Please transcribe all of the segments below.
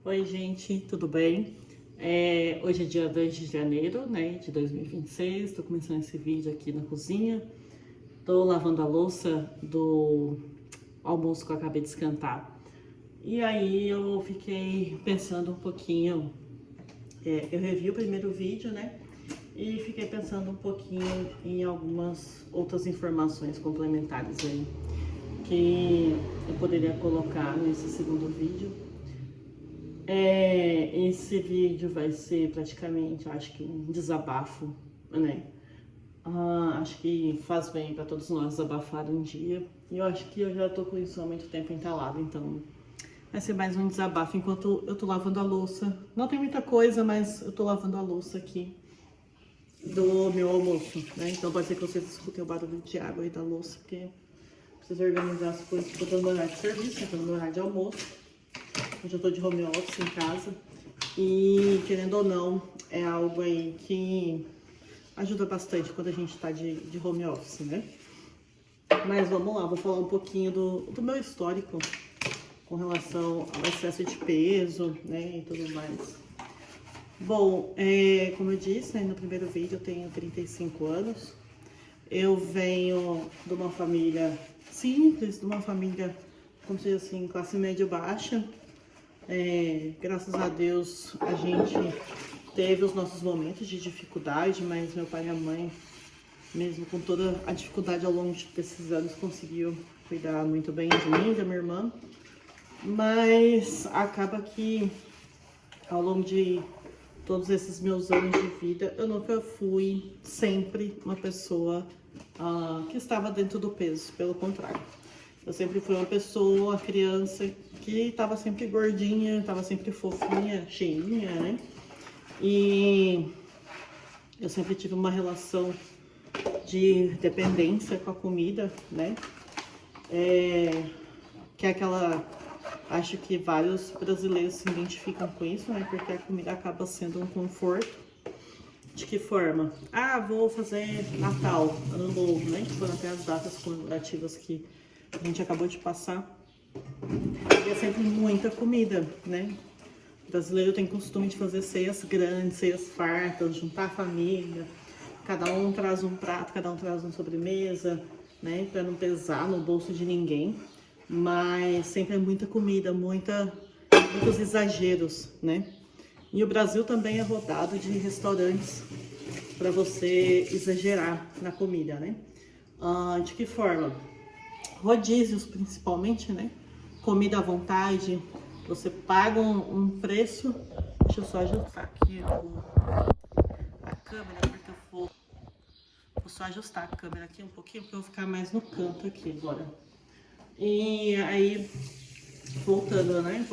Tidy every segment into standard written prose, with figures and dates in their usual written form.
Oi, gente, tudo bem? Hoje é dia 2 de janeiro, né, de 2026. Tô começando esse vídeo aqui na cozinha. Tô lavando a louça do almoço que eu acabei de esquentar. E aí eu fiquei pensando um pouquinho. Eu revi o primeiro vídeo, né? E fiquei pensando um pouquinho em algumas outras informações complementares aí que eu poderia colocar nesse segundo vídeo. Esse vídeo vai ser praticamente, acho que um desabafo, né? Acho que faz bem para todos nós desabafar um dia. E eu acho que eu já tô com isso há muito tempo entalado, então vai ser mais um desabafo enquanto eu tô lavando a louça. Não tem muita coisa, mas eu tô lavando a louça aqui do meu almoço, né? Então pode ser que vocês escutem o barulho de água aí da louça, porque preciso organizar as coisas, porque eu tô no horário de serviço, eu tô no horário de almoço. Hoje eu tô de home office em casa e, querendo ou não, é algo aí que ajuda bastante quando a gente tá de home office, né? Mas vamos lá, vou falar um pouquinho do meu histórico com relação ao excesso de peso, né, e tudo mais. Bom, como eu disse, né, no primeiro vídeo eu tenho 35 anos. Eu venho de uma família simples, de uma família, como se diz assim, classe média baixa. Graças a Deus a gente teve os nossos momentos de dificuldade, mas meu pai e a mãe, mesmo com toda a dificuldade ao longo desses anos, conseguiu cuidar muito bem de mim e da minha irmã. Mas acaba que ao longo de todos esses meus anos de vida, eu nunca fui sempre uma pessoa que estava dentro do peso, pelo contrário. Eu sempre fui uma pessoa, uma criança que estava sempre gordinha, estava sempre fofinha, cheinha, né? E eu sempre tive uma relação de dependência com a comida, né? Que é aquela... Acho que vários brasileiros se identificam com isso, né? Porque a comida acaba sendo um conforto. De que forma? Vou fazer Natal, Ano Novo, né? Que foram até as datas comemorativas que a gente acabou de passar. E é sempre muita comida, né? O brasileiro tem costume de fazer ceias grandes, ceias fartas, juntar a família. Cada um traz um prato, cada um traz uma sobremesa, né? Pra não pesar no bolso de ninguém. Mas sempre é muita comida, muitos exageros, né? E o Brasil também é rodado de restaurantes para você exagerar na comida, né? De que forma? Rodízios, principalmente, né? Comida à vontade. Você paga um preço. Deixa eu só ajustar aqui a câmera, porque vou só ajustar a câmera aqui um pouquinho, porque eu vou ficar mais no canto aqui agora. E aí, voltando, né?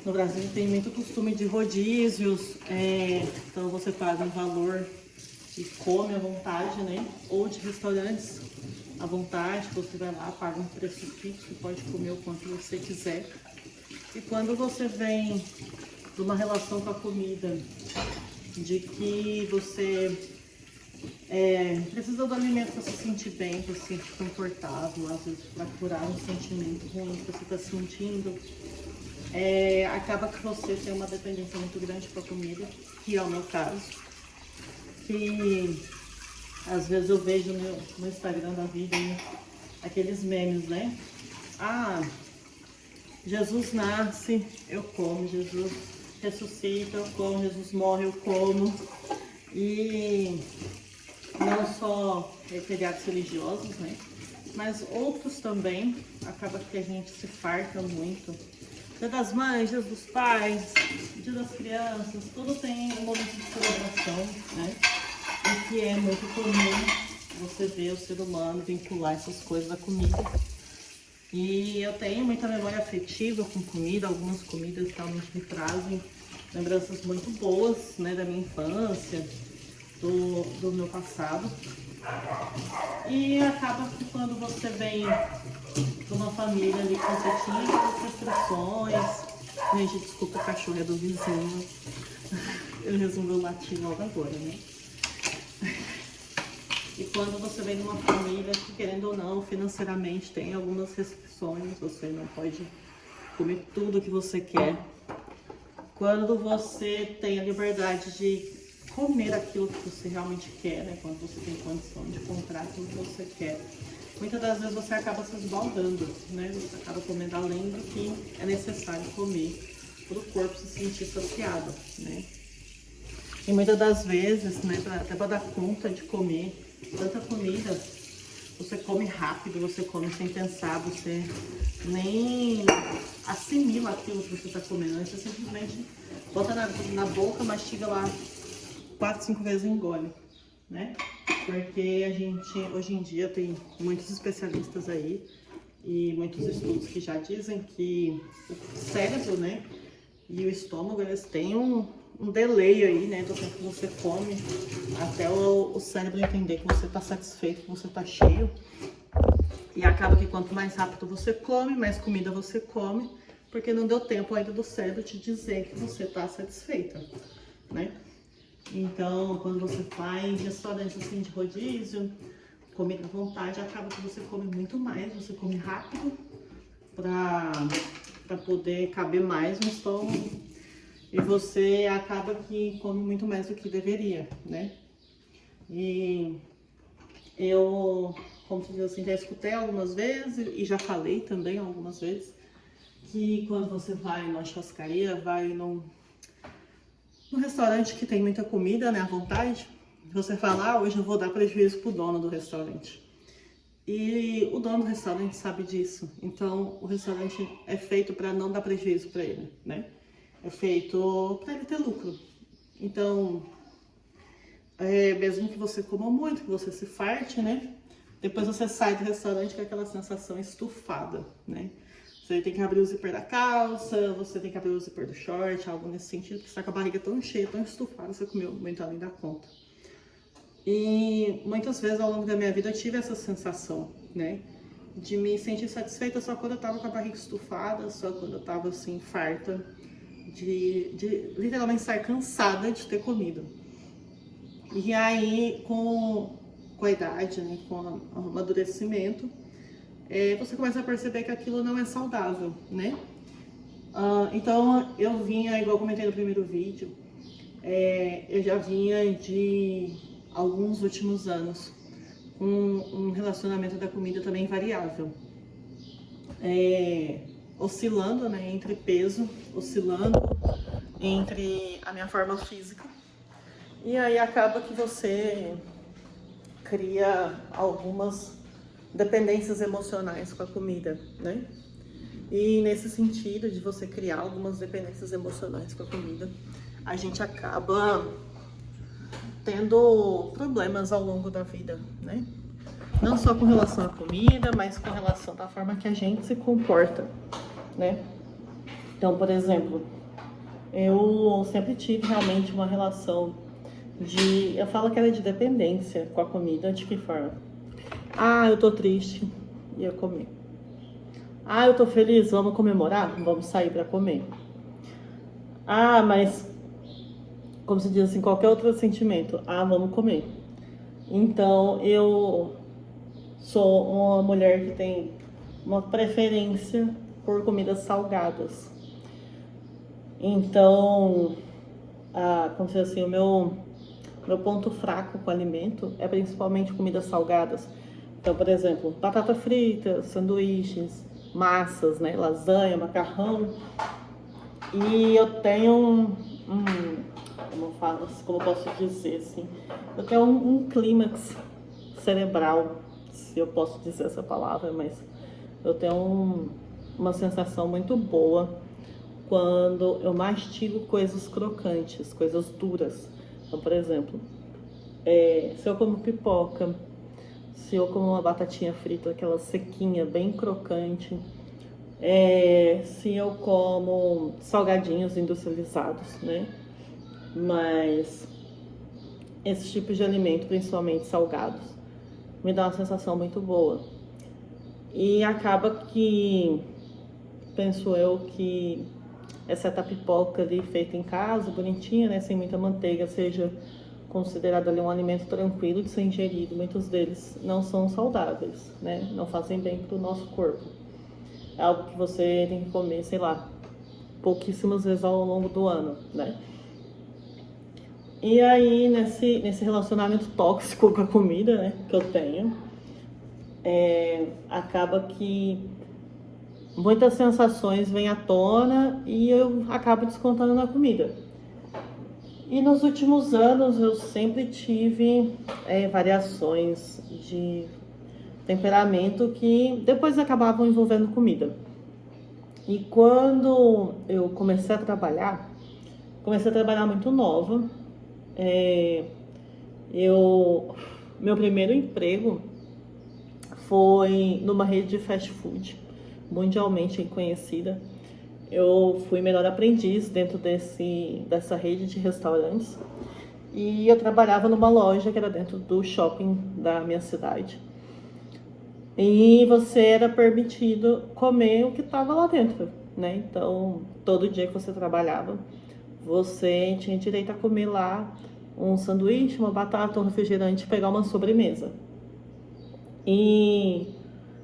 No Brasil tem muito costume de rodízios, então você paga um valor e come à vontade, né? Ou de restaurantes à vontade, você vai lá, paga um preço fixo, pode comer o quanto você quiser. E quando você vem de uma relação com a comida, de que você precisa do alimento para se sentir bem, para se sentir confortável, às vezes para curar um sentimento ruim que você está sentindo, acaba que você tem uma dependência muito grande com a comida, que é o meu caso. Que às vezes eu vejo no Instagram da vida, né, aqueles memes, né? Jesus nasce, eu como. Jesus ressuscita, eu como. Jesus morre, eu como. E não só feriados religiosos, né? Mas outros também, acaba que a gente se farta muito. Dia das Mães, Dia dos Pais, Dia das Crianças, tudo tem um momento de celebração, né? E que é muito comum você ver o ser humano vincular essas coisas à comida. E eu tenho muita memória afetiva com comida, algumas comidas realmente me trazem lembranças muito boas, né, da minha infância, do meu passado. E acaba que quando você vem de uma família ali que você tinha muitas restrições... Gente, desculpa, o cachorro é do vizinho. Ele resolveu latir logo agora, né? E quando você vem de uma família que, querendo ou não, financeiramente tem algumas restrições, você não pode comer tudo que você quer, quando você tem a liberdade de comer aquilo que você realmente quer, né? Quando você tem condição de comprar aquilo que você quer. Muitas das vezes você acaba se esbaldando, né? Você acaba comendo além do que é necessário comer para o corpo se sentir saciado, né? E muitas das vezes, né, até para dar conta de comer tanta comida, você come rápido, você come sem pensar, você nem assimila aquilo que você está comendo, você simplesmente bota na boca, mastiga lá 4, 5 vezes e engole, né? Porque a gente, hoje em dia, tem muitos especialistas aí e muitos estudos que já dizem que o cérebro, né, e o estômago, eles têm um delay aí, né, do tempo que você come, até o cérebro entender que você está satisfeito, que você está cheio. E acaba que quanto mais rápido você come, mais comida você come, porque não deu tempo ainda do cérebro te dizer que você está satisfeita, né? Então, quando você faz restaurantes assim de rodízio, comida à vontade, acaba que você come muito mais, você come rápido para poder caber mais no estômago e você acaba que come muito mais do que deveria, né? E eu, como se diz assim, já escutei algumas vezes e já falei também algumas vezes que quando você vai numa churrascaria, vai num restaurante que tem muita comida, né, à vontade, você fala, ah, hoje eu vou dar prejuízo pro dono do restaurante. E o dono do restaurante sabe disso. Então, o restaurante é feito para não dar prejuízo para ele, né? É feito para ele ter lucro. Então, mesmo que você coma muito, que você se farte, né? Depois você sai do restaurante com aquela sensação estufada, né? Você tem que abrir o zíper da calça, você tem que abrir o zíper do short, algo nesse sentido, porque você tá com a barriga tão cheia, tão estufada, você comeu muito além da conta. E muitas vezes ao longo da minha vida eu tive essa sensação, né? De me sentir satisfeita só quando eu tava com a barriga estufada, só quando eu tava assim, farta, de literalmente estar cansada de ter comido. E aí, com a idade, né, com o amadurecimento, você começa a perceber que aquilo não é saudável, né? Então, eu vinha, igual eu comentei no primeiro vídeo, eu já vinha de alguns últimos anos com um relacionamento da comida também variável. Oscilando, né, entre peso, oscilando entre a minha forma física. E aí acaba que você cria algumas dependências emocionais com a comida, né? E nesse sentido de você criar algumas dependências emocionais com a comida, a gente acaba tendo problemas ao longo da vida, né? Não só com relação à comida, mas com relação à forma que a gente se comporta, né? Então, por exemplo, eu sempre tive realmente uma relação eu falo que era de dependência com a comida. De que forma? Ah, eu tô triste, ia comer. Ah, eu tô feliz, vamos comemorar? Vamos sair pra comer. Ah, mas, como se diz assim, qualquer outro sentimento. Ah, vamos comer. Então, eu sou uma mulher que tem uma preferência por comidas salgadas. Então, como se diz assim, o meu ponto fraco com o alimento é principalmente comidas salgadas. Então, por exemplo, batata frita, sanduíches, massas, né, lasanha, macarrão. E eu tenho como eu posso dizer assim, eu tenho um clímax cerebral, se eu posso dizer essa palavra, mas eu tenho uma sensação muito boa quando eu mastigo coisas crocantes, coisas duras. Então, por exemplo, se eu como pipoca, se eu como uma batatinha frita, aquela sequinha, bem crocante, se eu como salgadinhos industrializados, né? Mas esses tipos de alimento, principalmente salgados, me dá uma sensação muito boa. E acaba que, penso eu, que essa pipoca ali feita em casa, bonitinha, né, sem muita manteiga, seja considerado ali um alimento tranquilo de ser ingerido. Muitos deles não são saudáveis, né, não fazem bem para o nosso corpo. é algo que você tem que comer, sei lá, pouquíssimas vezes ao longo do ano, né? E aí, nesse relacionamento tóxico com a comida, né, que eu tenho, acaba que muitas sensações vêm à tona e eu acabo descontando na comida. E nos últimos anos eu sempre tive variações de temperamento que depois acabavam envolvendo comida. E quando eu comecei a trabalhar muito nova. Meu primeiro emprego foi numa rede de fast food, mundialmente conhecida. Eu fui melhor aprendiz dentro dessa rede de restaurantes e eu trabalhava numa loja que era dentro do shopping da minha cidade. E você era permitido comer o que estava lá dentro, né? Então, todo dia que você trabalhava, você tinha direito a comer lá um sanduíche, uma batata, um refrigerante, pegar uma sobremesa. E,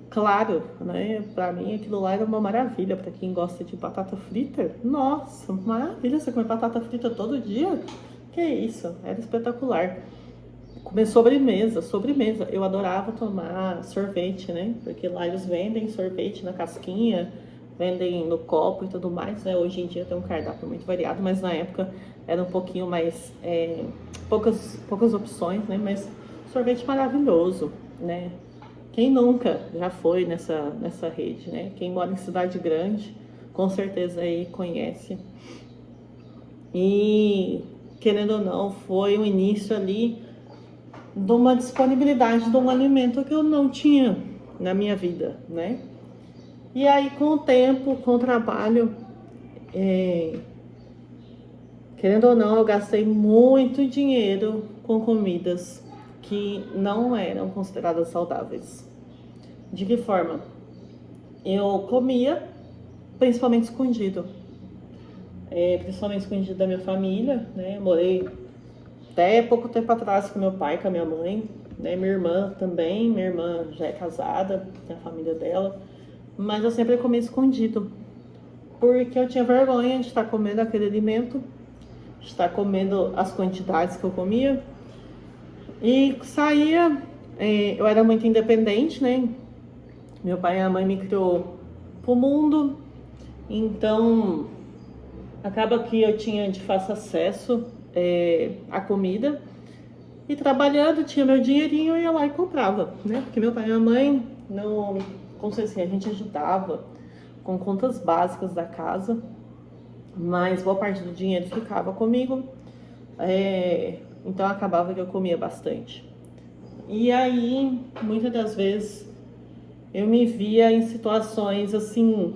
claro, né, pra mim aquilo lá era uma maravilha. Pra quem gosta de batata frita, nossa, maravilha, você comer batata frita todo dia? Que isso, era espetacular. Comer sobremesa. Eu adorava tomar sorvete, né? Porque lá eles vendem sorvete na casquinha, vendem no copo e tudo mais, né? Hoje em dia tem um cardápio muito variado, mas na época era um pouquinho mais, poucas opções, né? Mas sorvete maravilhoso, né? Quem nunca já foi nessa rede, né? Quem mora em cidade grande, com certeza aí conhece. E, querendo ou não, foi o início ali de uma disponibilidade de um alimento que eu não tinha na minha vida, né? E aí, com o tempo, com o trabalho, querendo ou não, eu gastei muito dinheiro com comidas que não eram consideradas saudáveis. De que forma? Eu comia principalmente escondido. Principalmente escondido da minha família, né? Eu morei até pouco tempo atrás com meu pai, com a minha mãe, né? Minha irmã também, minha irmã já é casada, tem a família dela. Mas eu sempre comia escondido, porque eu tinha vergonha de estar comendo aquele alimento, de estar comendo as quantidades que eu comia. E saía, eu era muito independente, né? Meu pai e a mãe me criou pro mundo, então acaba que eu tinha de fácil acesso à comida. E trabalhando, tinha meu dinheirinho, eu ia lá e comprava, né? Porque meu pai e minha mãe, não, como se assim, a gente ajudava com contas básicas da casa, mas boa parte do dinheiro ficava comigo, então acabava que eu comia bastante. E aí, muitas das vezes, eu me via em situações assim,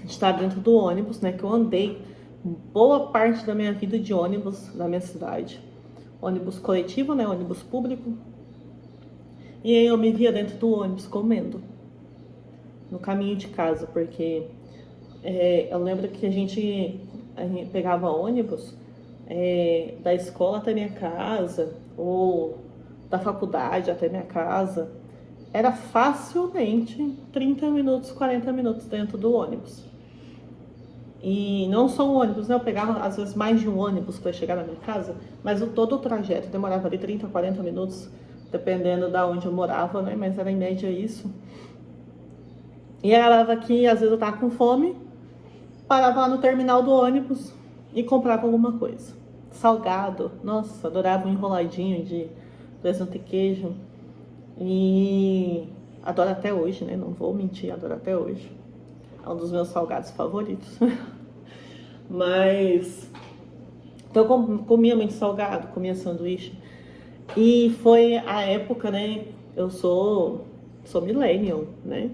de estar dentro do ônibus, né? Que eu andei boa parte da minha vida de ônibus na minha cidade. Ônibus coletivo, né? Ônibus público. E aí eu me via dentro do ônibus comendo. No caminho de casa, porque eu lembro que a gente pegava ônibus da escola até minha casa, ou da faculdade até minha casa. Era facilmente 30 minutos, 40 minutos dentro do ônibus. E não só um ônibus, né? Eu pegava às vezes mais de um ônibus para chegar na minha casa, mas todo o trajeto demorava ali 30, 40 minutos, dependendo da onde eu morava, né? Mas era em média isso. E era que às vezes eu tava com fome, parava lá no terminal do ônibus e comprava alguma coisa. Salgado, nossa, adorava um enroladinho de presunto e queijo. E adoro até hoje, né? Não vou mentir, adoro até hoje. É um dos meus salgados favoritos. Mas então eu comia muito salgado, comia sanduíche. E foi a época, né? Eu sou millennial, né?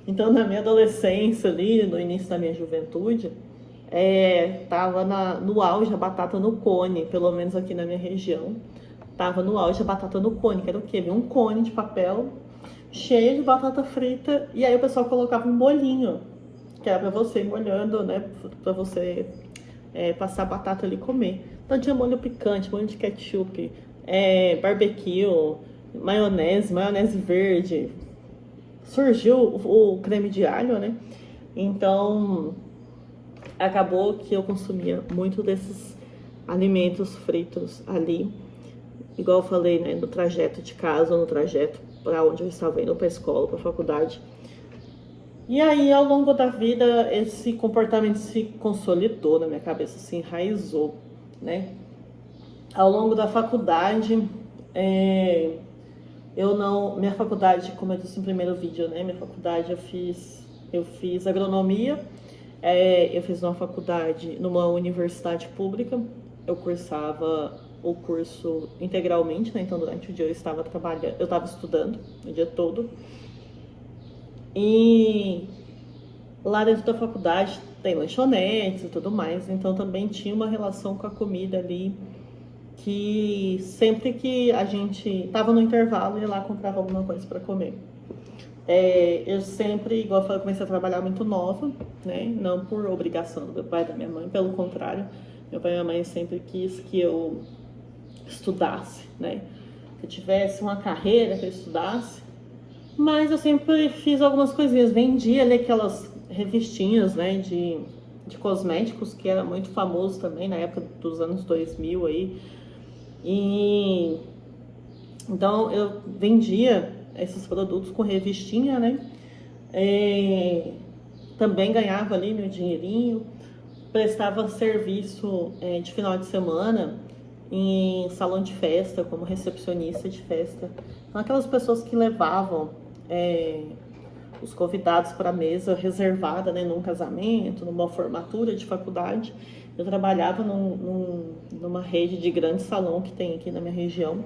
Então na minha adolescência ali, no início da minha juventude, tava no auge a batata no cone, pelo menos aqui na minha região. Tava no auge a batata no cone, que era o quê? Um cone de papel cheio de batata frita, e aí o pessoal colocava um bolinho, que era pra você ir molhando, né? Pra você passar a batata ali e comer. Então tinha molho picante, molho de ketchup, barbecue, maionese verde. surgiu o creme de alho, né? Então, acabou que eu consumia muito desses alimentos fritos ali, igual eu falei, né, no trajeto de casa, no trajeto para onde eu estava indo, para a escola, para a faculdade. E aí, ao longo da vida, esse comportamento se consolidou na minha cabeça, se enraizou, né? Ao longo da faculdade, minha faculdade, como eu disse no primeiro vídeo, né? Minha faculdade eu fiz agronomia, eu fiz uma faculdade numa universidade pública, eu cursava o curso integralmente, né? Então durante o dia eu estava trabalhando, eu estava estudando o dia todo. E lá dentro da faculdade tem lanchonetes e tudo mais, então também tinha uma relação com a comida ali, que sempre que a gente estava no intervalo, ia lá comprava alguma coisa para comer. Eu sempre, igual eu falei, comecei a trabalhar muito nova, né? Não por obrigação do meu pai e da minha mãe, pelo contrário, meu pai e minha mãe sempre quis que eu estudasse, né? Que eu tivesse uma carreira, que eu estudasse. Mas eu sempre fiz algumas coisinhas, vendia ali aquelas revistinhas, né, de cosméticos, que era muito famoso também na época dos anos 2000 aí. E então eu vendia esses produtos com revistinha, né? Também ganhava ali meu dinheirinho, prestava serviço de final de semana em salão de festa, como recepcionista de festa. Então, aquelas pessoas que levavam os convidados para a mesa reservada, né, num casamento, numa formatura de faculdade. Eu trabalhava numa rede de grande salão que tem aqui na minha região.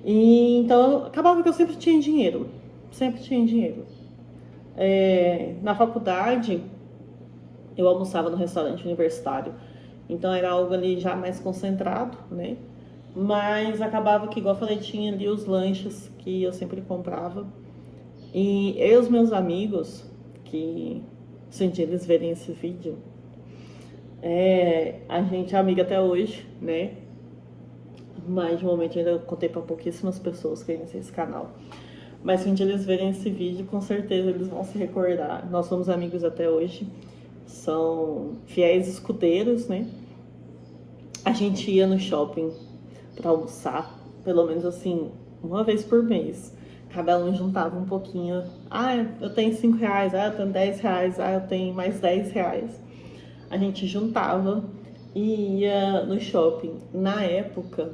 E então acabava que eu sempre tinha dinheiro, sempre tinha dinheiro. Na faculdade eu almoçava no restaurante universitário, então era algo ali já mais concentrado, né? Mas acabava que, igual eu falei, tinha ali os lanches que eu sempre comprava. E eu e os meus amigos, que se um dia eles verem esse vídeo, a gente é amiga até hoje, né? Mas de momento ainda contei para pouquíssimas pessoas que conhecem esse canal. Mas se um dia eles verem esse vídeo, com certeza eles vão se recordar. Nós somos amigos até hoje, são fiéis escuteiros, né? A gente ia no shopping para almoçar, pelo menos assim, uma vez por mês. Cada um juntava um pouquinho. Eu tenho 5 reais, eu tenho 10 reais, eu tenho mais 10 reais. A gente juntava e ia no shopping. Na época,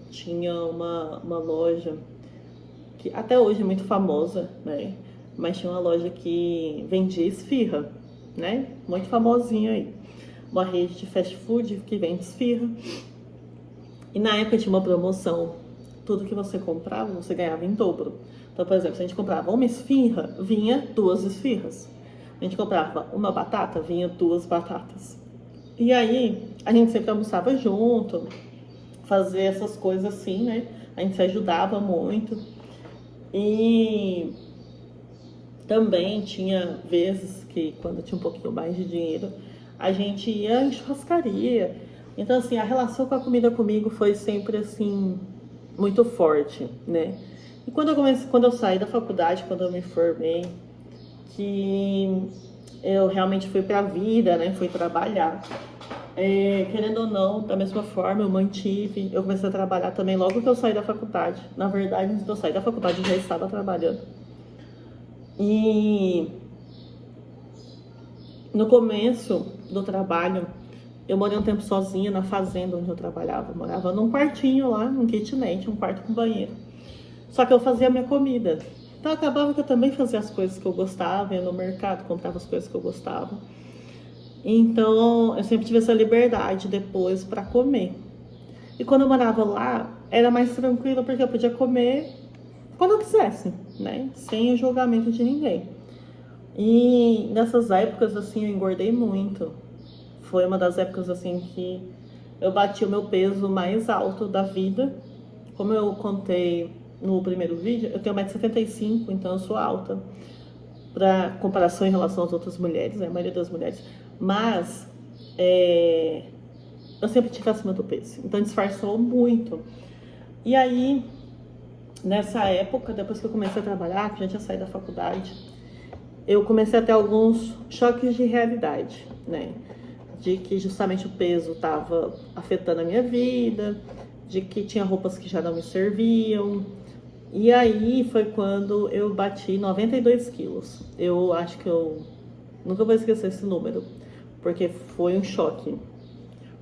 tinha uma loja que até hoje é muito famosa, né? Mas tinha uma loja que vendia esfirra, né? Muito famosinha aí. Uma rede de fast food que vende esfirra. E na época tinha uma promoção. Tudo que você comprava, você ganhava em dobro. Então, por exemplo, se a gente comprava uma esfirra, vinha 2 esfirras. A gente comprava uma batata, vinha 2 batatas. E aí, a gente sempre almoçava junto, fazia essas coisas assim, né? A gente se ajudava muito. E também tinha vezes que, quando tinha um pouquinho mais de dinheiro, a gente ia em churrascaria. Então, assim, a relação com a comida comigo foi sempre, assim, muito forte, né? E quando eu saí da faculdade, quando eu me formei, que eu realmente fui pra vida, né? Fui trabalhar. Querendo ou não, da mesma forma, eu comecei a trabalhar também logo que eu saí da faculdade. Na verdade, antes de eu sair da faculdade, eu já estava trabalhando. E no começo do trabalho, eu morei um tempo sozinha na fazenda onde eu trabalhava. Eu morava num quartinho lá, num kitnet, um quarto com banheiro. Só que eu fazia a minha comida. Então acabava que eu também fazia as coisas que eu gostava, ia no mercado, comprava as coisas que eu gostava. Então eu sempre tive essa liberdade depois para comer. E quando eu morava lá, era mais tranquilo porque eu podia comer quando eu quisesse, né? Sem o julgamento de ninguém. E nessas épocas, assim, eu engordei muito. Foi uma das épocas, assim, que eu bati o meu peso mais alto da vida. Como eu contei no primeiro vídeo, eu tenho 1,75 m, então eu sou alta. Pra comparação em relação às outras mulheres, né? A maioria das mulheres. Mas, eu sempre tive acima do peso. Então disfarçou muito. E aí, nessa época, depois que eu comecei a trabalhar, que eu já tinha saído da faculdade, eu comecei a ter alguns choques de realidade, né? De que justamente o peso estava afetando a minha vida, de que tinha roupas que já não me serviam. E aí foi quando eu bati 92 quilos. Eu acho que eu nunca vou esquecer esse número, porque foi um choque.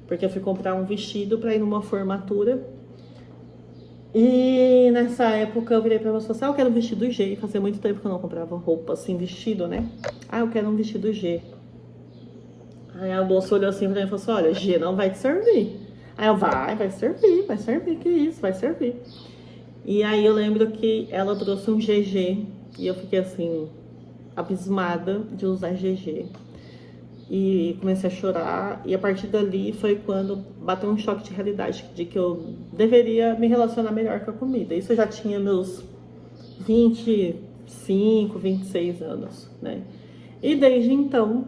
Porque eu fui comprar um vestido para ir numa formatura. E nessa época eu virei pra você e falei assim, eu quero um vestido G. Fazia muito tempo que eu não comprava roupa assim, vestido, né? Eu quero um vestido G. Aí a moça olhou assim pra mim e falou assim, olha, G não vai te servir. Aí eu, vai servir, que isso, vai servir. E aí eu lembro que ela trouxe um GG e eu fiquei assim, abismada de usar GG. E comecei a chorar, e a partir dali foi quando bateu um choque de realidade, de que eu deveria me relacionar melhor com a comida. Isso eu já tinha meus 25, 26 anos, né? E desde então,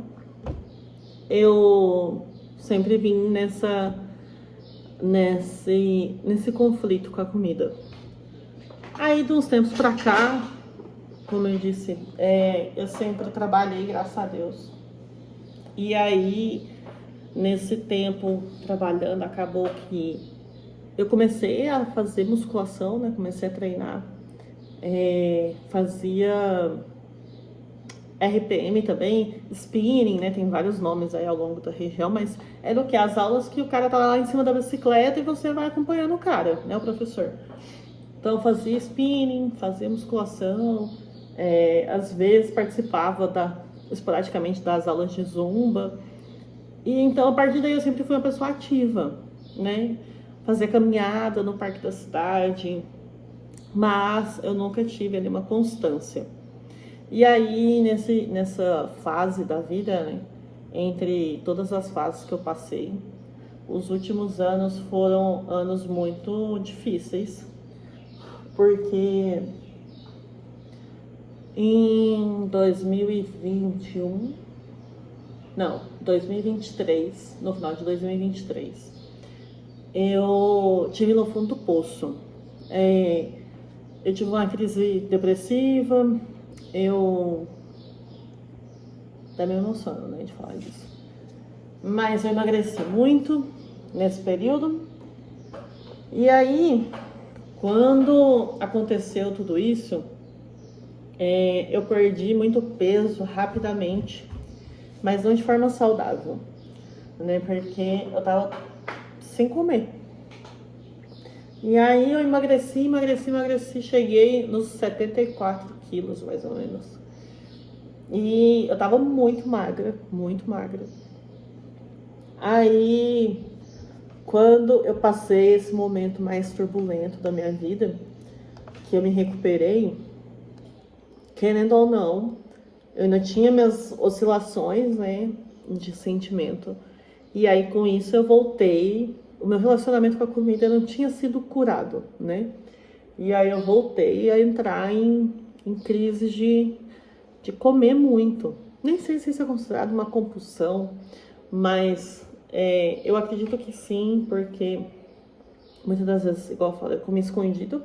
eu sempre vim nesse conflito com a comida. Aí, de uns tempos pra cá, como eu disse, eu sempre trabalhei, graças a Deus. E aí, nesse tempo trabalhando, acabou que eu comecei a fazer musculação, né? Comecei a treinar. Fazia RPM também, spinning, né? Tem vários nomes aí ao longo da região, mas é do que? As aulas que o cara tá lá em cima da bicicleta e você vai acompanhando o cara, né? O professor. Então, fazia spinning, fazia musculação, às vezes participava esporadicamente das aulas de zumba. E então, a partir daí, eu sempre fui uma pessoa ativa, né? Fazia caminhada no parque da cidade, mas eu nunca tive ali uma constância. E aí, nessa fase da vida, né, entre todas as fases que eu passei, os últimos anos foram anos muito difíceis, porque em 2021, não, 2023, no final de 2023, eu tive no fundo do poço. Eu tive uma crise depressiva, tá meio emocionado, né, de falar disso. Mas eu emagreci muito nesse período. E aí, quando aconteceu tudo isso, eu perdi muito peso rapidamente, mas não de forma saudável, né? Porque eu tava sem comer. E aí eu emagreci, cheguei nos 74 quilos, mais ou menos. E eu tava muito magra, muito magra. Aí, quando eu passei esse momento mais turbulento da minha vida, que eu me recuperei, querendo ou não, eu ainda tinha minhas oscilações, né, de sentimento. E aí, com isso, eu voltei. O meu relacionamento com a comida não tinha sido curado, né? E aí eu voltei a entrar em crises de comer muito. Nem sei se isso é considerado uma compulsão, mas eu acredito que sim, porque muitas das vezes, igual eu falei, eu comia escondido.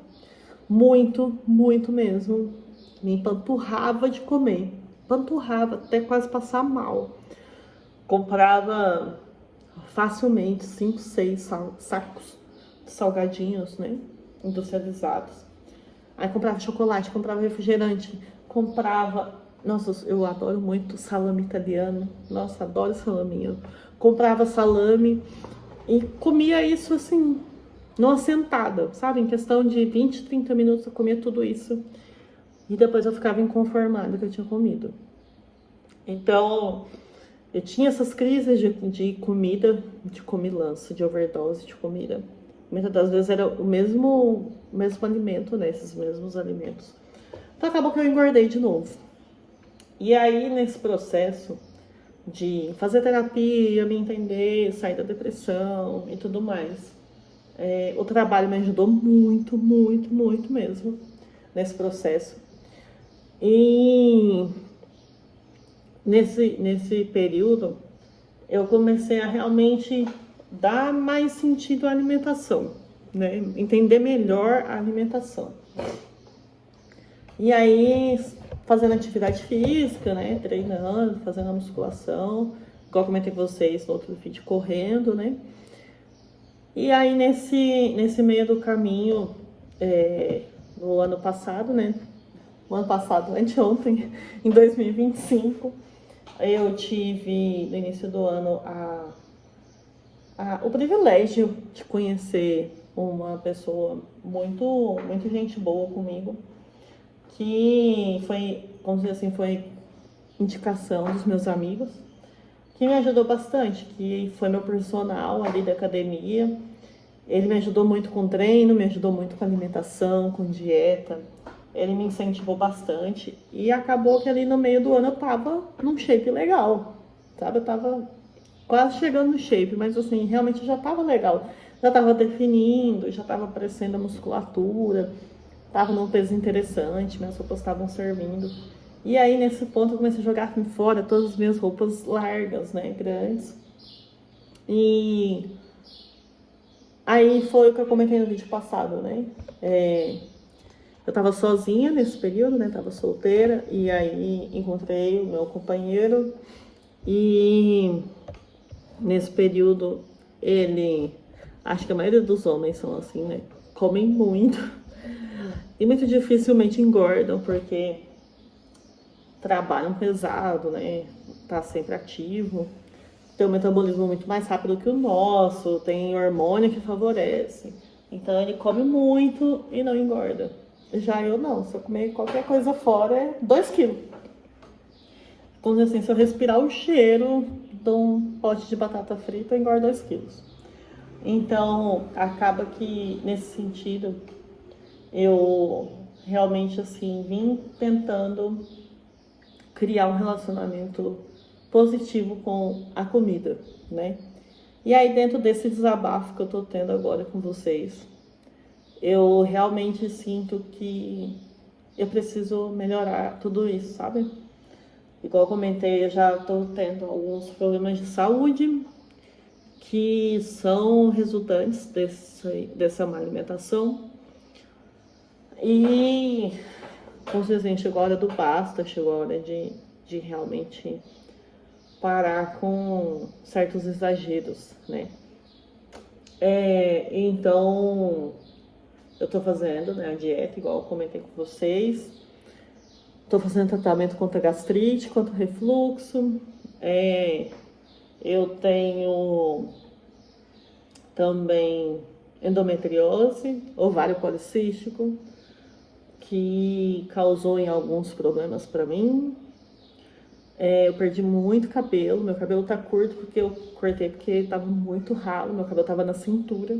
Muito, muito mesmo. Me empanturrava de comer. Empanturrava até quase passar mal. Comprava facilmente 5, 6 sacos de salgadinhos, né? Industrializados. Aí comprava chocolate, comprava refrigerante, comprava... Nossa, eu adoro muito salame italiano. Nossa, adoro salaminho. Comprava salame e comia isso assim, numa sentada, sabe? Em questão de 20, 30 minutos eu comia tudo isso. E depois eu ficava inconformada que eu tinha comido. Então, eu tinha essas crises de comida, de comilança, de overdose de comida. Muitas das vezes era o mesmo alimento, né? Esses mesmos alimentos. Então acabou que eu engordei de novo. E aí, nesse processo de fazer terapia, me entender, sair da depressão e tudo mais, o trabalho me ajudou muito, muito, muito mesmo nesse processo. E nesse período, eu comecei a realmente dar mais sentido à alimentação, né? Entender melhor a alimentação. E aí, fazendo atividade física, né? Treinando, fazendo a musculação, igual eu comentei com vocês no outro vídeo, correndo, né? E aí, nesse meio do caminho, no ano passado, né? O ano passado, anteontem, em 2025, eu tive, no início do ano, o privilégio de conhecer uma pessoa muito, muito gente boa comigo, que foi, vamos dizer assim, foi indicação dos meus amigos, que me ajudou bastante, que foi meu personal ali da academia. Ele me ajudou muito com treino, me ajudou muito com alimentação, com dieta. Ele me incentivou bastante e acabou que ali no meio do ano eu tava num shape legal, sabe? Eu tava quase chegando no shape, mas assim, realmente eu já tava legal. Já tava definindo, já tava aparecendo a musculatura, tava num peso interessante, minhas roupas estavam servindo. E aí, nesse ponto, eu comecei a jogar fora todas as minhas roupas largas, né, grandes. E aí foi o que eu comentei no vídeo passado, né? Eu tava sozinha nesse período, né? Tava solteira. E aí encontrei o meu companheiro. E nesse período, acho que a maioria dos homens são assim, né? Comem muito. E muito dificilmente engordam, porque trabalham pesado, né? Tá sempre ativo. Tem um metabolismo muito mais rápido que o nosso, tem hormônio que favorece. Então ele come muito e não engorda. Já eu não, se eu comer qualquer coisa fora é 2 quilos. Então assim, se eu respirar o cheiro de um pote de batata frita, eu engordo 2 quilos. Então acaba que nesse sentido eu realmente assim vim tentando criar um relacionamento positivo com a comida, né? E aí dentro desse desabafo que eu tô tendo agora com vocês, eu realmente sinto que eu preciso melhorar tudo isso, sabe? Igual eu comentei, eu já tô tendo alguns problemas de saúde que são resultantes dessa má alimentação. E, como vocês veem, chegou a hora do basta, chegou a hora de realmente parar com certos exageros, né? Então, eu tô fazendo, né, a dieta, igual eu comentei com vocês. Tô fazendo tratamento contra gastrite, contra refluxo. Eu tenho também endometriose, ovário policístico, que causou em alguns problemas para mim. Eu perdi muito cabelo, meu cabelo tá curto porque eu cortei porque tava muito ralo, meu cabelo tava na cintura.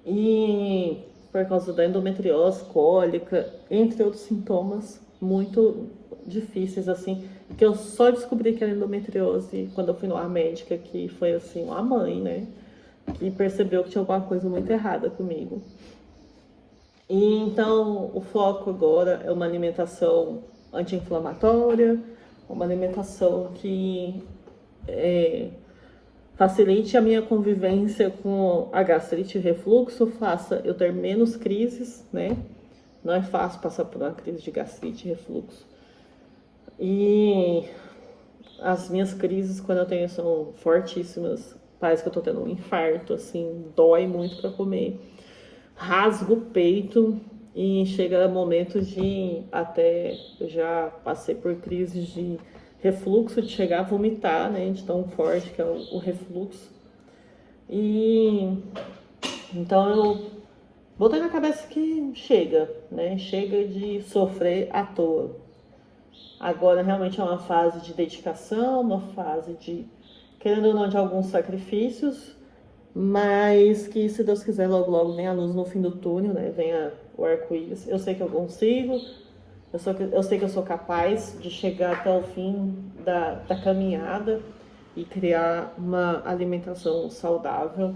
E por causa da endometriose, cólica, entre outros sintomas muito difíceis, assim, que eu só descobri que era endometriose quando eu fui numa médica, que foi assim, uma mãe, né, que percebeu que tinha alguma coisa muito errada comigo. E então o foco agora é uma alimentação anti-inflamatória, uma alimentação que facilite a minha convivência com a gastrite e refluxo, faça eu ter menos crises, né? Não é fácil passar por uma crise de gastrite e refluxo. E as minhas crises, quando eu tenho, são fortíssimas. Parece que eu tô tendo um infarto, assim, dói muito para comer. Rasgo o peito e chega momentos de até eu já passei por crises de refluxo, de chegar a vomitar, né, de tão forte que é o refluxo. E então eu botei na cabeça que chega, né, chega de sofrer à toa. Agora realmente é uma fase de dedicação, uma fase de, querendo ou não, de alguns sacrifícios, mas que, se Deus quiser, logo logo vem a luz no fim do túnel, né? Venha o arco-íris. Eu sei que eu consigo, eu sei que eu sou capaz de chegar até o fim da caminhada e criar uma alimentação saudável.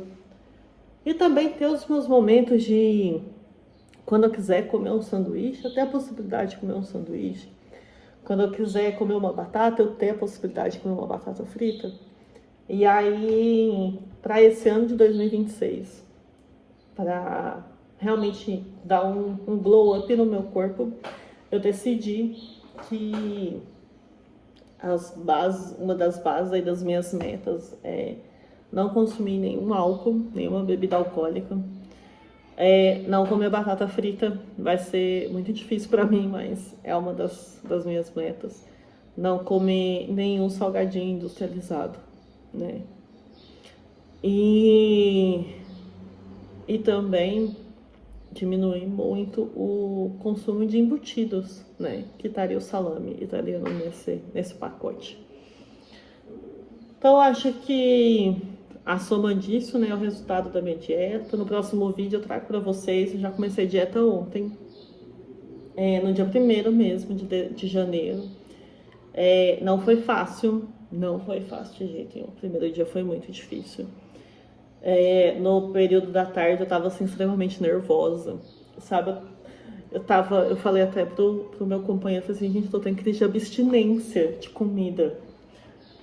E também ter os meus momentos de, quando eu quiser comer um sanduíche, eu ter a possibilidade de comer um sanduíche. Quando eu quiser comer uma batata, eu ter a possibilidade de comer uma batata frita. E aí, para esse ano de 2026, para realmente dar um glow up no meu corpo, eu decidi que uma das bases aí das minhas metas é não consumir nenhum álcool, nenhuma bebida alcoólica. Não comer batata frita vai ser muito difícil para mim, mas é uma das minhas metas. Não comer nenhum salgadinho industrializado, né? E também diminuir muito o consumo de embutidos, né? Que estaria o salame, estaria nesse pacote. Então, acho que a soma disso, né, é o resultado da minha dieta. No próximo vídeo eu trago para vocês. Eu já comecei a dieta ontem, no dia 1º mesmo de janeiro. Não foi fácil, não foi fácil de jeito nenhum. O primeiro dia foi muito difícil. No período da tarde eu tava assim, extremamente nervosa, sabe? Eu falei até pro meu companheiro, eu falei assim, gente, eu tô tendo crise de abstinência de comida.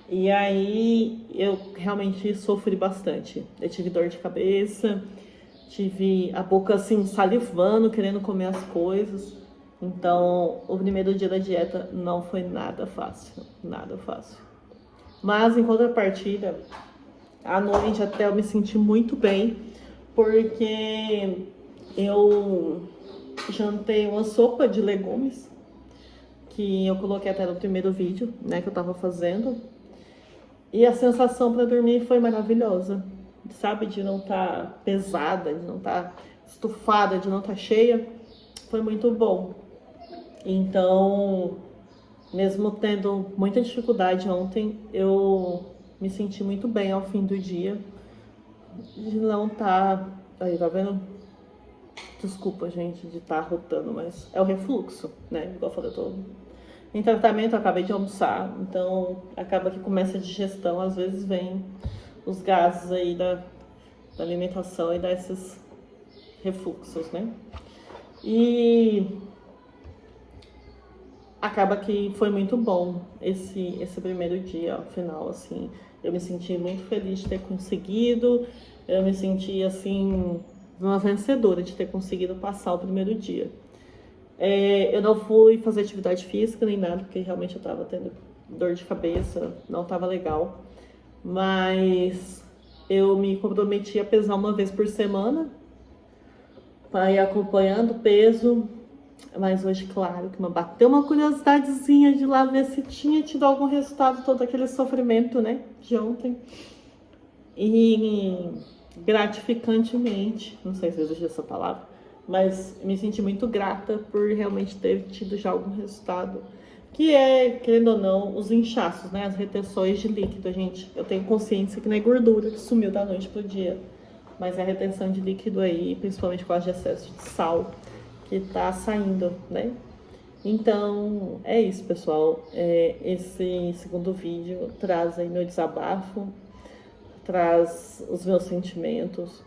E aí eu realmente sofri bastante. Eu tive dor de cabeça, tive a boca assim salivando, querendo comer as coisas. Então, o primeiro dia da dieta não foi nada fácil, nada fácil. Mas em contrapartida, à noite até eu me senti muito bem, porque eu jantei uma sopa de legumes, que eu coloquei até no primeiro vídeo, né, que eu tava fazendo. E a sensação para dormir foi maravilhosa, sabe? De não estar pesada, de não estar estufada, de não estar cheia. Foi muito bom. Então, mesmo tendo muita dificuldade ontem, eu me senti muito bem ao fim do dia. De não estar... Aí, tá vendo? Desculpa, gente, de estar rotando, mas é o refluxo, né? Igual eu falei, eu tô em tratamento, eu acabei de almoçar, então acaba que começa a digestão, às vezes vem os gases aí da alimentação e dá esses refluxos, né? E acaba que foi muito bom esse primeiro dia, ao final, assim, eu me senti muito feliz de ter conseguido, eu me senti, assim, uma vencedora de ter conseguido passar o primeiro dia. Eu não fui fazer atividade física nem nada, porque realmente eu tava tendo dor de cabeça, não tava legal. Mas eu me comprometi a pesar uma vez por semana, para ir acompanhando o peso. Mas hoje, claro, que me bateu uma curiosidadezinha de lá ver se tinha tido algum resultado todo aquele sofrimento, né, de ontem. E gratificantemente, não sei se existe essa palavra, mas me senti muito grata por realmente ter tido já algum resultado, que querendo ou não, os inchaços, né, as retenções de líquido, gente, eu tenho consciência que não é gordura que sumiu da noite pro dia, mas é a retenção de líquido aí, principalmente por causa de excesso de sal, que tá saindo, né. Então, é isso, pessoal, esse segundo vídeo traz aí meu desabafo, traz os meus sentimentos.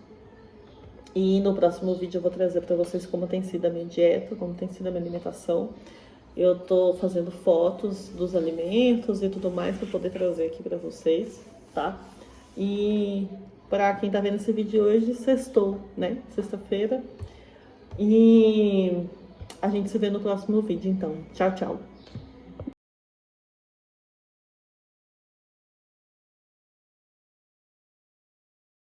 E no próximo vídeo eu vou trazer para vocês como tem sido a minha dieta, como tem sido a minha alimentação. Eu tô fazendo fotos dos alimentos e tudo mais para poder trazer aqui para vocês, tá? E para quem tá vendo esse vídeo hoje, sextou, né? Sexta-feira. E a gente se vê no próximo vídeo, então. Tchau, tchau.